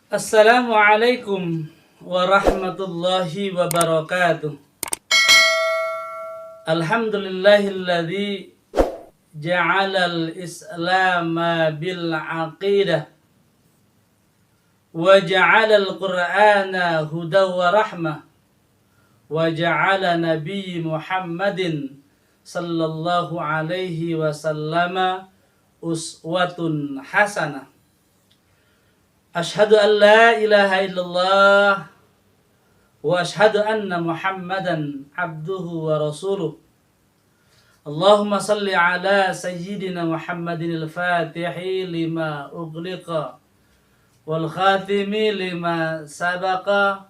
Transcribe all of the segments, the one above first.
Assalamualaikum warahmatullahi wabarakatuh. Alhamdulillahilladzi ja'alal islama bil aqidah wa ja'alal qur'ana hudaw wa rahmah wa ja'ala nabiy Muhammadin sallallahu alaihi wasallama uswatun hasanah. Ashhadu an la ilaha illallah wa ashhadu anna Muhammadan abduhu wa rasuluh. Allahumma salli ala sayyidina Muhammadin al-fatihi lima ughliqa wal khatimi lima sabaqa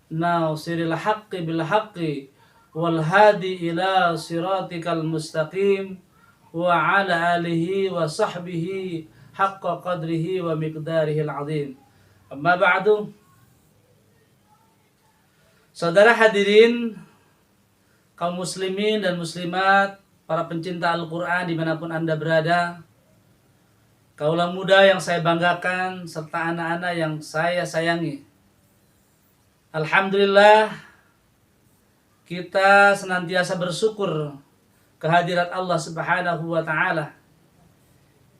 nasiril haqqi bil haqqi wal hadi ila siratikal mustaqim wa ala alihi wa sahbihi haqqa qadrihi wa miqdarihil azim. Amma ba'du. Saudara hadirin, kaum muslimin dan muslimat, para pencinta Al-Quran dimanapun Anda berada, kaulah muda yang saya banggakan, serta anak-anak yang saya sayangi. Alhamdulillah, kita senantiasa bersyukur kehadirat Allah Subhanahu wa Ta'ala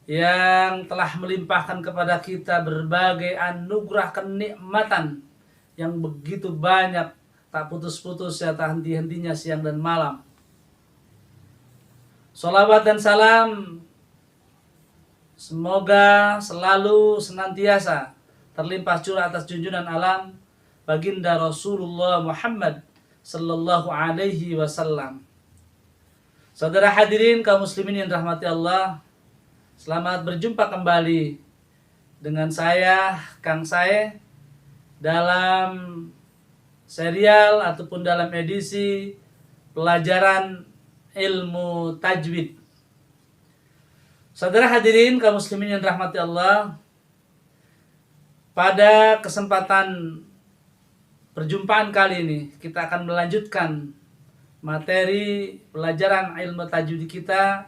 yang telah melimpahkan kepada kita berbagai anugerah kenikmatan yang begitu banyak, tak putus-putus ya, tak henti-hentinya siang dan malam. Sholawat dan salam semoga selalu senantiasa terlimpah curah atas junjungan alam baginda Rasulullah Muhammad sallallahu alaihi wasallam. Saudara hadirin kaum muslimin yang rahmati Allah, selamat berjumpa kembali dengan saya, Kang Sae, dalam serial ataupun dalam edisi pelajaran ilmu tajwid. Saudara hadirin kaum muslimin yang rahmati Allah, pada kesempatan perjumpaan kali ini kita akan melanjutkan materi pelajaran ilmu tajwid kita,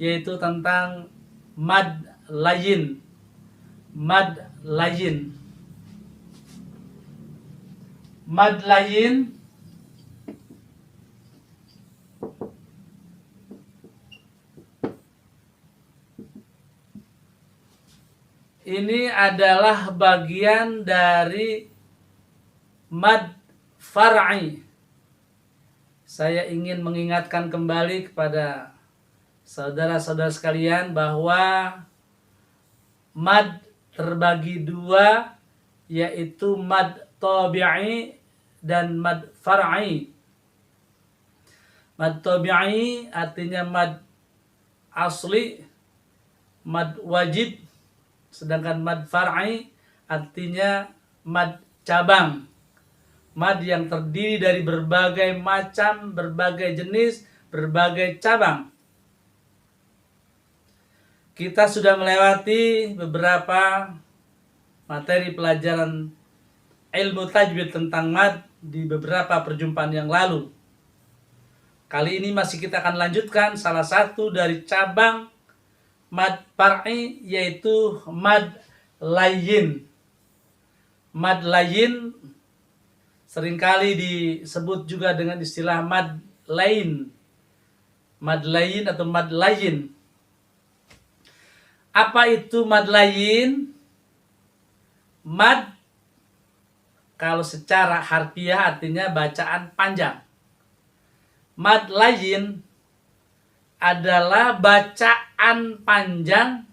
yaitu tentang mad layin. Mad layin. Mad layin ini adalah bagian dari mad far'i. Saya ingin mengingatkan kembali kepada saudara-saudara sekalian bahwa mad terbagi dua, yaitu mad tabi'i dan mad far'i. Mad tabi'i artinya mad asli, mad wajib, sedangkan mad far'i artinya mad cabang. Mad yang terdiri dari berbagai macam, berbagai jenis, berbagai cabang. Kita sudah melewati beberapa materi pelajaran ilmu tajwid tentang mad di beberapa perjumpaan yang lalu. Kali ini masih kita akan lanjutkan salah satu dari cabang mad far'i, yaitu mad layin. Mad layin seringkali disebut juga dengan istilah mad lain. Mad lain atau mad layin. Apa itu mad layin? Mad kalau secara harfiah artinya bacaan panjang. Mad layin adalah bacaan panjang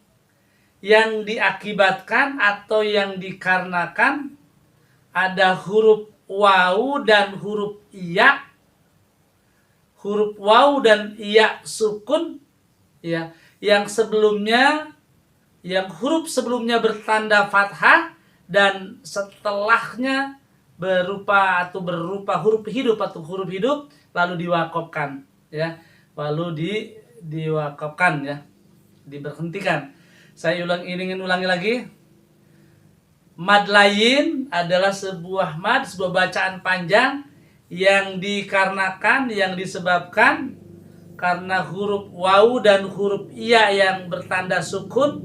yang diakibatkan atau yang dikarenakan ada huruf waw dan huruf iya. Huruf waw dan iya sukun, ya, yang huruf sebelumnya bertanda fathah dan setelahnya berupa huruf hidup lalu diwakofkan, ya, lalu diwakofkan, ya, diberhentikan. Saya ingin ulangi lagi. Mad layin adalah sebuah mad, sebuah bacaan panjang yang dikarenakan, yang disebabkan karena huruf waw dan huruf iya yang bertanda sukun,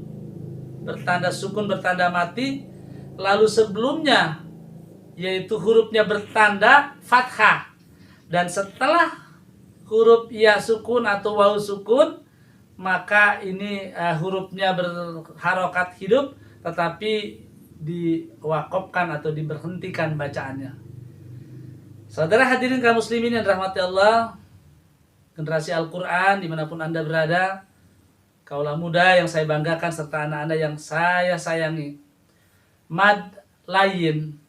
bertanda mati, lalu sebelumnya yaitu hurufnya bertanda fathah, dan setelah huruf ya sukun atau waw sukun, maka ini hurufnya berharokat hidup tetapi diwakofkan atau diberhentikan bacaannya. Saudara hadirin kaum muslimin yang dirahmati Allah, generasi Al-Quran dimanapun Anda berada, kaulah muda yang saya banggakan serta anak-anak yang saya sayangi, mad layin,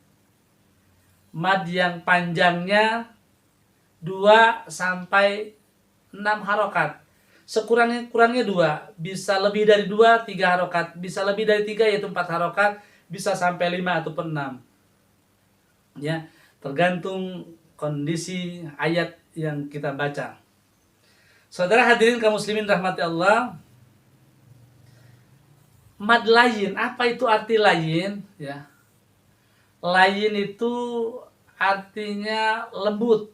mad yang panjangnya 2 sampai 6 harokat, sekurang-kurangnya 2, bisa lebih dari 2, 3 harokat, bisa lebih dari 3 yaitu 4 harokat, bisa sampai 5 ataupun 6, ya, tergantung kondisi ayat yang kita baca. Saudara hadirin kaum muslimin rahmati Allah, mad layin, apa itu arti layin? Ya, layin itu artinya lembut,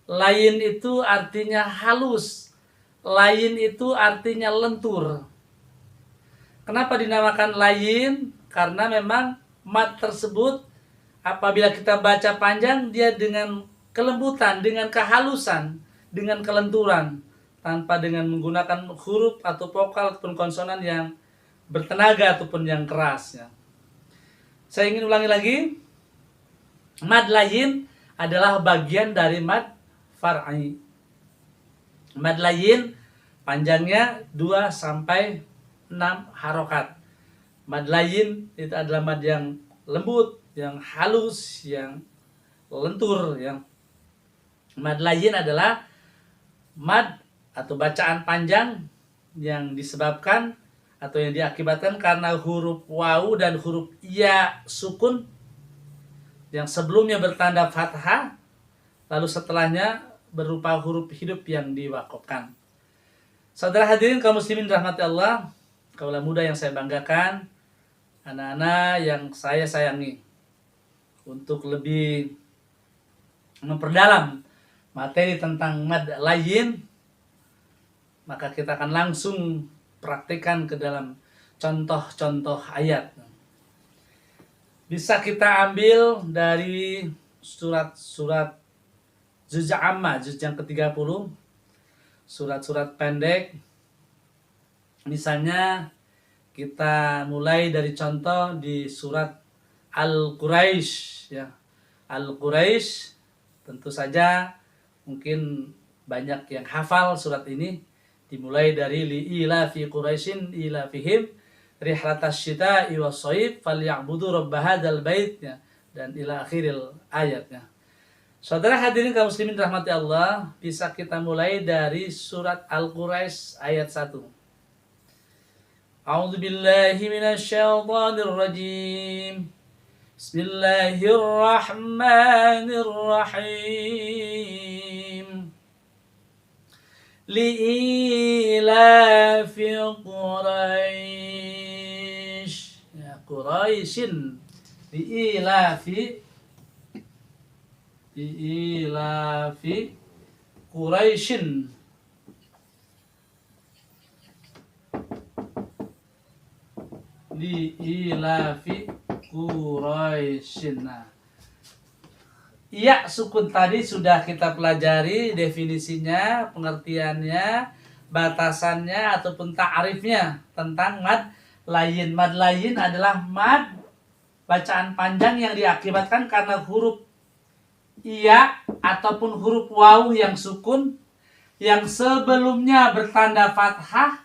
layin itu artinya halus, layin itu artinya lentur. Kenapa dinamakan layin? Karena memang mad tersebut apabila kita baca panjang, dia dengan kelembutan, dengan kehalusan, dengan kelenturan, tanpa dengan menggunakan huruf atau vokal ataupun konsonan yang bertenaga ataupun yang keras, ya. Saya ingin ulangi lagi, mad layin adalah bagian dari mad far'i. Mad layin panjangnya 2 sampai 6 harokat. Mad layin itu adalah mad yang lembut, yang halus, yang lentur, ya. Mad layin adalah mad atau bacaan panjang yang disebabkan atau yang diakibatkan karena huruf wawu dan huruf ya sukun yang sebelumnya bertanda fathah, lalu setelahnya berupa huruf hidup yang diwakofkan. Saudara hadirin kaum muslimin rahmati Allah, kaulah muda yang saya banggakan, anak-anak yang saya sayangi, untuk lebih memperdalam materi tentang mad layin, maka kita akan langsung praktikkan ke dalam contoh-contoh ayat. Bisa kita ambil dari surat-surat juz amma, juz yang ke-30, surat-surat pendek. Misalnya kita mulai dari contoh di surat Al-Quraisy, ya. Al-Quraisy tentu saja mungkin banyak yang hafal surat ini, dimulai dari li'ila fi Quraisyin ila fihim rihlatas syita'i was-shaib falyabudu rabb hadzal bait, ya, dan ila akhiril ayatnya. Saudara hadirin kaum muslimin rahmati Allah, bisa kita mulai dari surat Al-Quraisy ayat 1. A'udzu billahi minasy syaithanir rajim. Bismillahirrahmanirrahim. Li'ilafi Quraisy, ya, Quraisyin, li'ilafi Quraisyin, li'ilafi Quraisyin. Nah, iya sukun tadi sudah kita pelajari definisinya, pengertiannya, batasannya ataupun ta'rifnya tentang mad layin. Mad layin adalah mad bacaan panjang yang diakibatkan karena huruf iya ataupun huruf waw yang sukun yang sebelumnya bertanda fathah,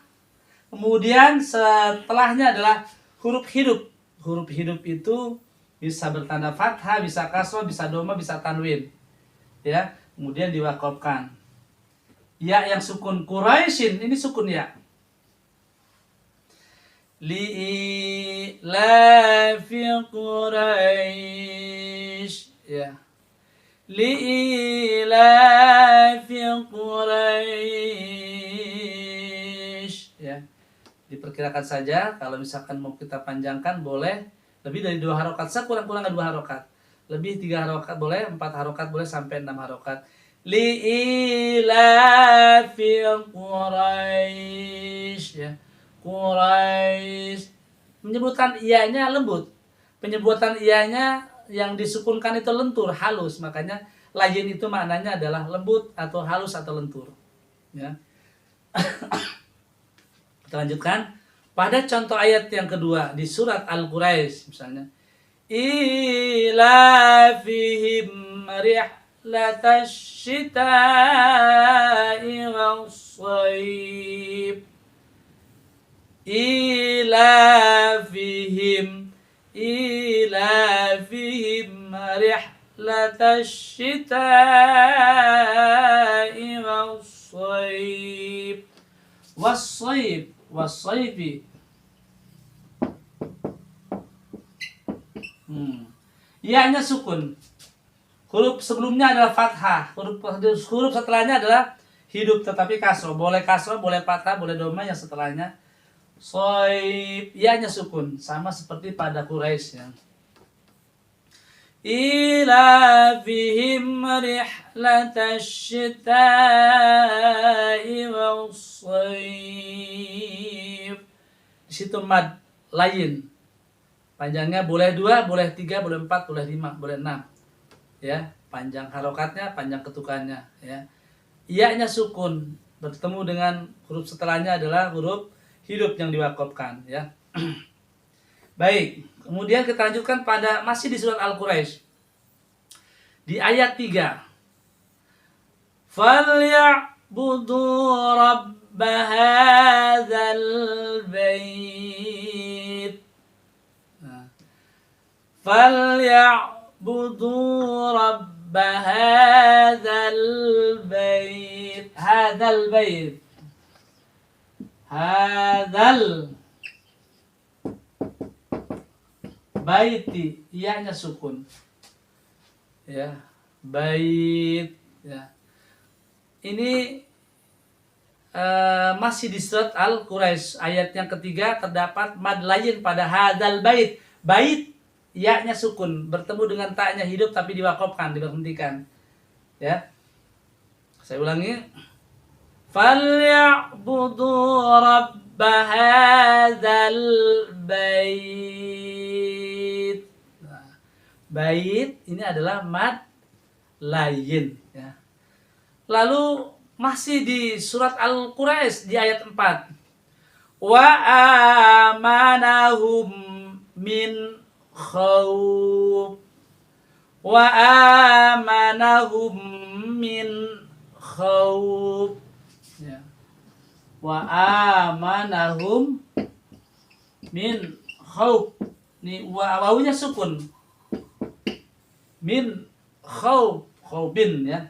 kemudian setelahnya adalah huruf hidup. Huruf hidup itu bisa bertanda fathah, bisa kasroh, bisa doma, bisa tanwin, ya. Kemudian diwakofkan. Ya yang sukun Quraisyin, ini sukun ya. Li'ilafi Quraisy, ya. Li'ilafi Quraisy, ya. Diperkirakan saja kalau misalkan mau kita panjangkan boleh lebih dari 2 harokat, sekurang-kurangnya 2 harokat, lebih 3 harokat boleh, 4 harokat boleh, sampai 6 harokat. Li'ilafi Quraisy, ya. Quraisy, menyebutkan ianya lembut, penyebutan ianya yang disukunkan itu lentur, halus. Makanya layin itu maknanya adalah lembut atau halus atau lentur. Ya. Kita lanjutkan. Pada contoh ayat yang kedua di surat Al-Quraisy misalnya, ilafihim rihlatash shita'i was-shayf. Ilafihim rihlatash shita'i was-shayf. Was-shayfi. Iya-nya sukun. Huruf sebelumnya adalah fathah. Huruf setelahnya adalah hidup tetapi kasroh. Boleh kasroh, boleh fathah, boleh doma. Yang setelahnya soib. Iya-nya sukun. Sama seperti pada Quraisy ya. Ila fihim rihlatash shita'i was-shayf. Di situ mad layin. Panjangnya boleh 2, boleh 3, boleh 4, boleh 5, boleh 6. Ya, panjang harokatnya, panjang ketukannya, ya. Iya-nya sukun, bertemu dengan huruf setelahnya adalah huruf hidup yang diwakofkan, ya. Baik, kemudian kita lanjutkan pada masih di surat Al-Quraisy. Di ayat 3. Falyabudu rabb hadzal bait. Falyabudu rabb hadzal bait. Hadzal bait. Hadzal baiti, iya-nya sukun. Ya, bait ya. Ini masih di surat Al-Quraisy ayat yang ketiga terdapat mad layin pada hadzal bait. Bait ya-nya sukun, bertemu dengan ta-nya hidup tapi diwakofkan, diberhentikan. Ya. Saya ulangi. Falyabudu rabb hadzal bait. Nah, bait ini adalah mad layin ya. Lalu masih di surat Al-Quraisy di ayat 4. Wa amanahum min khawf. Wa amanahum min khawf. Ya. Wa amanahum min khawf. Ini wawunya sukun. Min khawf, khawbin ya.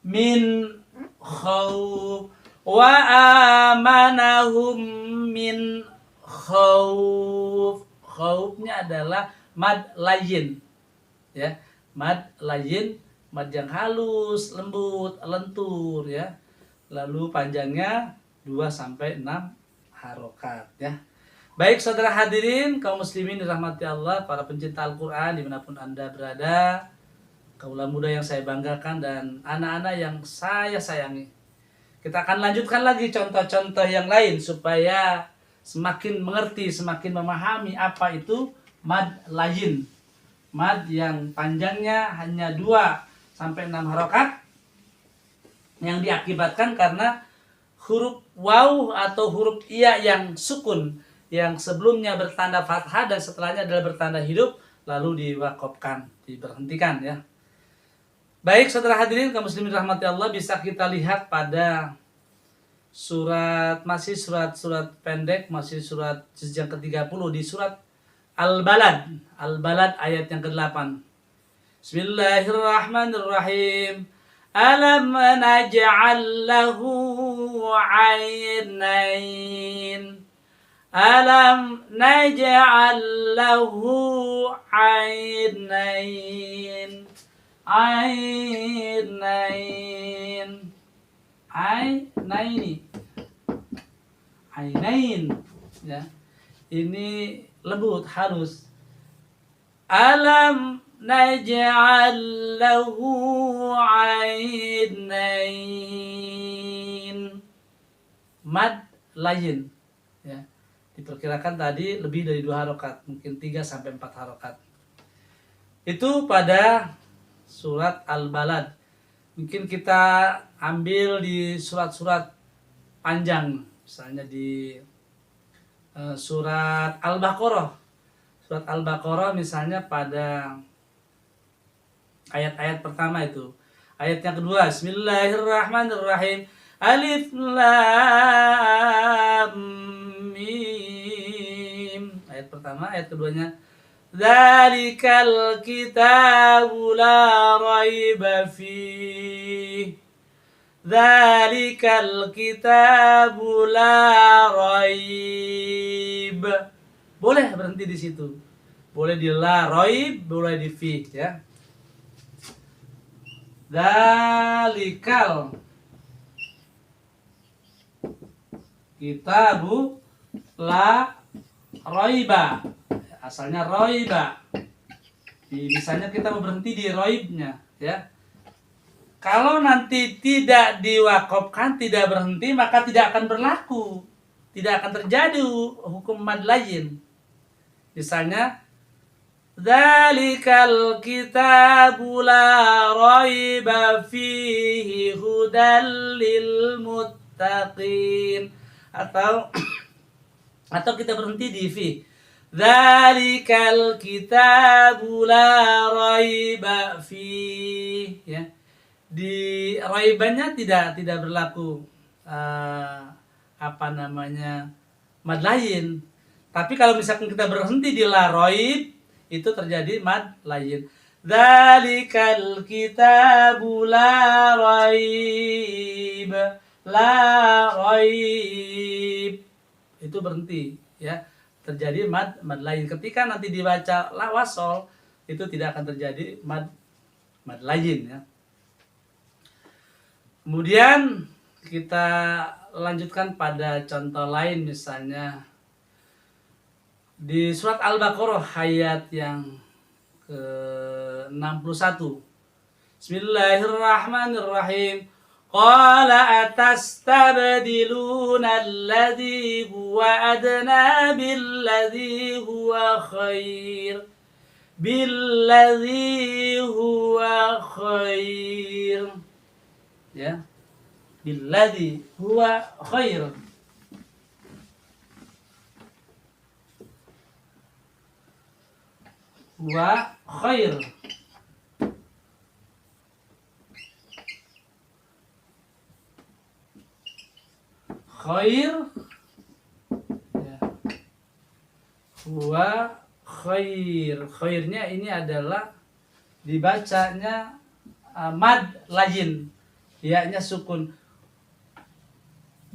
Min khawf. Wa amanahum min khawf. Khawfnya adalah mad layin ya, mad layin, mad yang halus, lembut, lentur ya. Lalu panjangnya 2 sampai 6 harokat ya. Baik saudara hadirin kaum muslimin dirahmati Allah, para pencinta Al-Qur'an dimanapun Anda berada, kaula muda yang saya banggakan dan anak-anak yang saya sayangi. Kita akan lanjutkan lagi contoh-contoh yang lain supaya semakin mengerti, semakin memahami apa itu mad layin. Mad yang panjangnya hanya 2 sampai 6 harokat yang diakibatkan karena huruf waw atau huruf iya yang sukun yang sebelumnya bertanda fathah dan setelahnya adalah bertanda hidup lalu diwakofkan, diberhentikan ya. Baik saudara hadirin kaum muslimin rahmati Allah, bisa kita lihat pada masih surat pendek, masih surat juz yang ke-30 di surat Al-Balad ayat yang ke-8. Bismillahirrahmanirrahim. Alam naj'al lahu 'ainain. Alam naj'al lahu 'ainain. Ainain ya. Ini lembut, halus. Alam naj'al lahu 'ainain. Mad layin ya. Diperkirakan tadi lebih dari 2 harokat, mungkin 3 sampai 4 harokat. Itu pada surat Al-Balad. Mungkin kita ambil di surat-surat panjang, misalnya di surat Al-Baqarah. Surat Al-Baqarah misalnya pada ayat-ayat pertama itu. Ayat yang kedua, Bismillahirrahmanirrahim. Alif Lam Mim. Ayat pertama, ayat keduanya, Dzalikal kitabu la raiba fih. Dzalikal kitabu la raib. Boleh berhenti di situ. Boleh di la raib, boleh di fi, ya. Dzalikal kitabu la raiba. Asalnya raiba. Misalnya kita mau berhenti di raibnya, ya. Kalau nanti tidak diwakafkan, tidak berhenti, maka tidak akan berlaku. Tidak akan terjadi hukum mad lain. Misalnya, Dzalikal kitabu la raiba fihi hudal lil muttaqin. Atau kita berhenti di fi. Dzalikal kitabu la raiba fihi, ya. Di raibannya tidak berlaku mad lain. Tapi kalau misalkan kita berhenti di la raib, itu terjadi mad lain. Dzalikal kitabu la raib. La raib. Itu berhenti, ya. Terjadi mad lain. Ketika nanti dibaca la wasol, itu tidak akan terjadi mad lain, ya. Kemudian kita lanjutkan pada contoh lain, misalnya di surat Al-Baqarah ayat yang ke-61. Bismillahirrahmanirrahim. Qala atastabdiluna alladhi huwa adna billadhi huwa khair. Billadhi huwa khair. Ya. Billadhi huwa khair. Huwa khair. Khair, ya. Huwa khair. Khairnya ini adalah dibacanya mad lain, ya-nya sukun.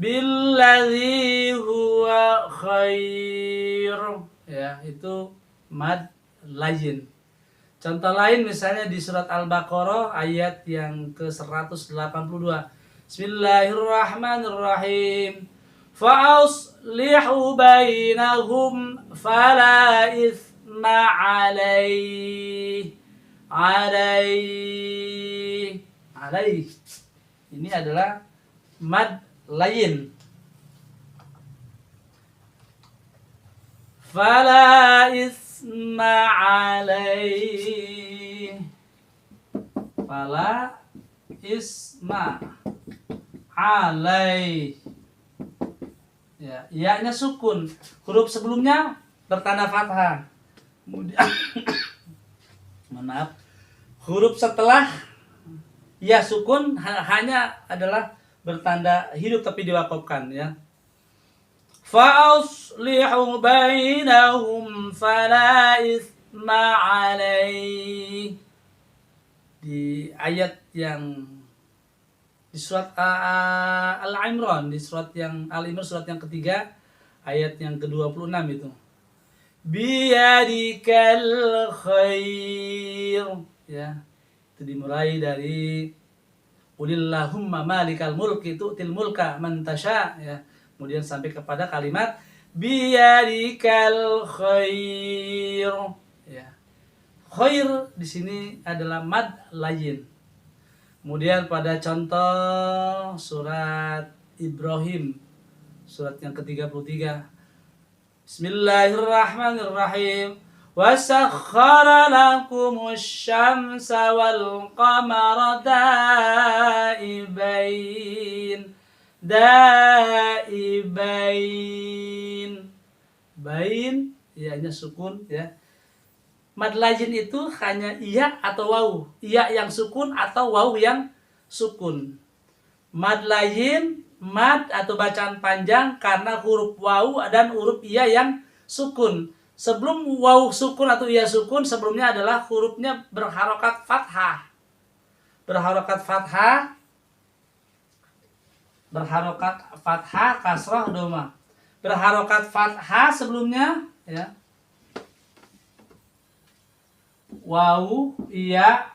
Billadzi huwa khair, ya, itu mad lain. Contoh lain misalnya di surat Al-Baqarah ayat yang ke-182. Bismillahirrahmanirrahim. Fa'aslihu bainahum fala ithma alaih. Alaih. Ini adalah mad lain. Fala isma alaih. Fala isma alaih. Ya, ya-nya sukun. Huruf sebelumnya bertanda fathah. Kemudian maaf. Huruf setelah ya sukun hanya adalah bertanda hidup tapi diwakafkan, ya. Fa'aslihu bainahum fala isma alaih. Di ayat yang di surat Al-Imran, di surat yang Al-Imran surat yang ketiga ayat yang ke-26 itu. Biyadikal khair, ya. Itu dimulai dari Qulillahumma malikal mulki tu'til mulka man tasha, ya. Kemudian sampai kepada kalimat biyadikal khair, ya. Khair di sini adalah mad lain. Kemudian pada contoh surat Ibrahim surat yang ke-33. Bismillahirrahmanirrahim. Wasakhkhara lakumus syamsa wal qamara daibain. Daibain. Bain, ianya sukun ya. Mad lajin itu hanya iya atau waw. Iya yang sukun atau waw yang sukun. Mad lajin, mad atau bacaan panjang karena huruf waw dan huruf iya yang sukun. Sebelum waw sukun atau iya sukun, sebelumnya adalah hurufnya berharokat fathah. Berharokat fathah, berharokat fathah, kasrah, doma. Berharokat fathah sebelumnya ya. Waw, iya,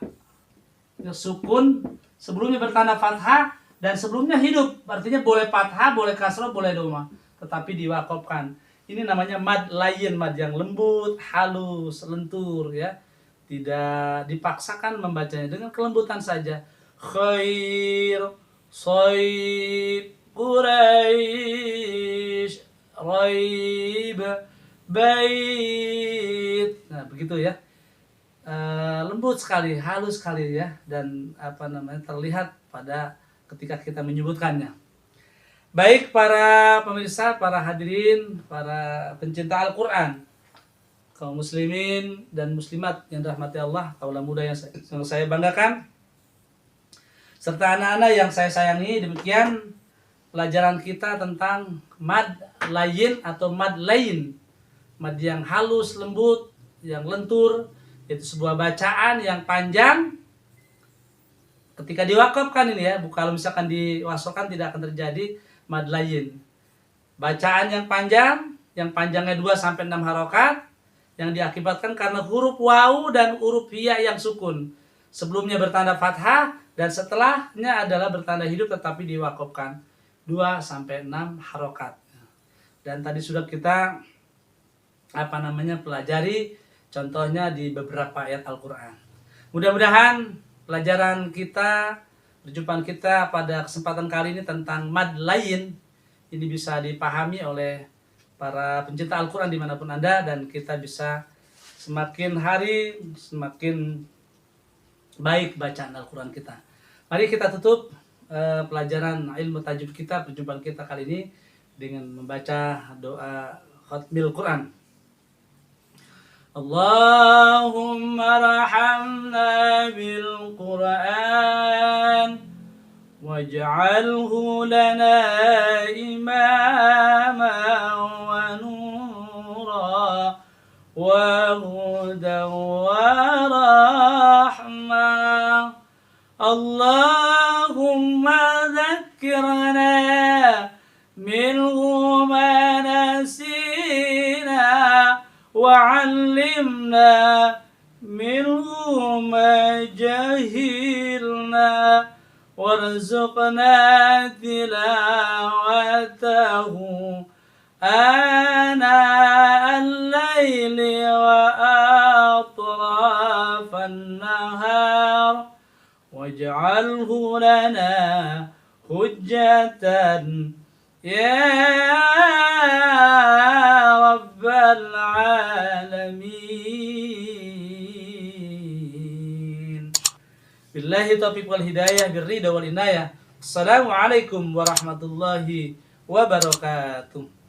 sukun sebelumnya bertanda fathah dan sebelumnya hidup. Artinya boleh fathah, boleh kasrah, boleh doma, tetapi diwakofkan. Ini namanya mad layin, mad yang lembut, halus, lentur ya. Tidak dipaksakan membacanya, dengan kelembutan saja. Khair, soib, Quraisy, Raib, Bait. Nah, begitu ya. Lembut sekali, halus sekali ya, dan terlihat pada ketika kita menyebutkannya. Baik para pemirsa, para hadirin, para pencinta Al-Qur'an, kaum muslimin dan muslimat yang dirahmati Allah, kaula muda yang saya banggakan, serta anak-anak yang saya sayangi, demikian pelajaran kita tentang mad layin atau mad lain. Mad yang halus, lembut, yang lentur, itu sebuah bacaan yang panjang. Ketika diwakafkan ini ya, kalau misalkan diwasokkan tidak akan terjadi mad layin. Bacaan yang panjang, yang panjangnya 2-6 harokat, yang diakibatkan karena huruf waw dan huruf ya yang sukun. Sebelumnya bertanda fathah dan setelahnya adalah bertanda hidup tetapi diwakafkan 2-6 harokat. Dan tadi sudah kita pelajari contohnya di beberapa ayat Al-Quran. Mudah-mudahan pelajaran kita, perjumpaan kita pada kesempatan kali ini tentang mad lain ini bisa dipahami oleh para pencinta Al-Quran dimanapun Anda, dan kita bisa semakin hari semakin baik bacaan Al-Quran kita. Mari kita tutup pelajaran ilmu tajwid kita, perjumpaan kita kali ini dengan membaca doa khatmil Quran. Allahumma rahamna bil Quran waj'alhu lana imama wa nura wa hudan wa rahmah. Allahumma dhakkirna minhu ma nasina وعلمنا منه ما جهلنا وارزقنا تلاوته آناء الليل وأطراف النهار واجعله لنا حجة يا رب العالمين. Billahi taufiq wal hidayah, birrida wal inayah. Assalamualaikum warahmatullahi wabarakatuh.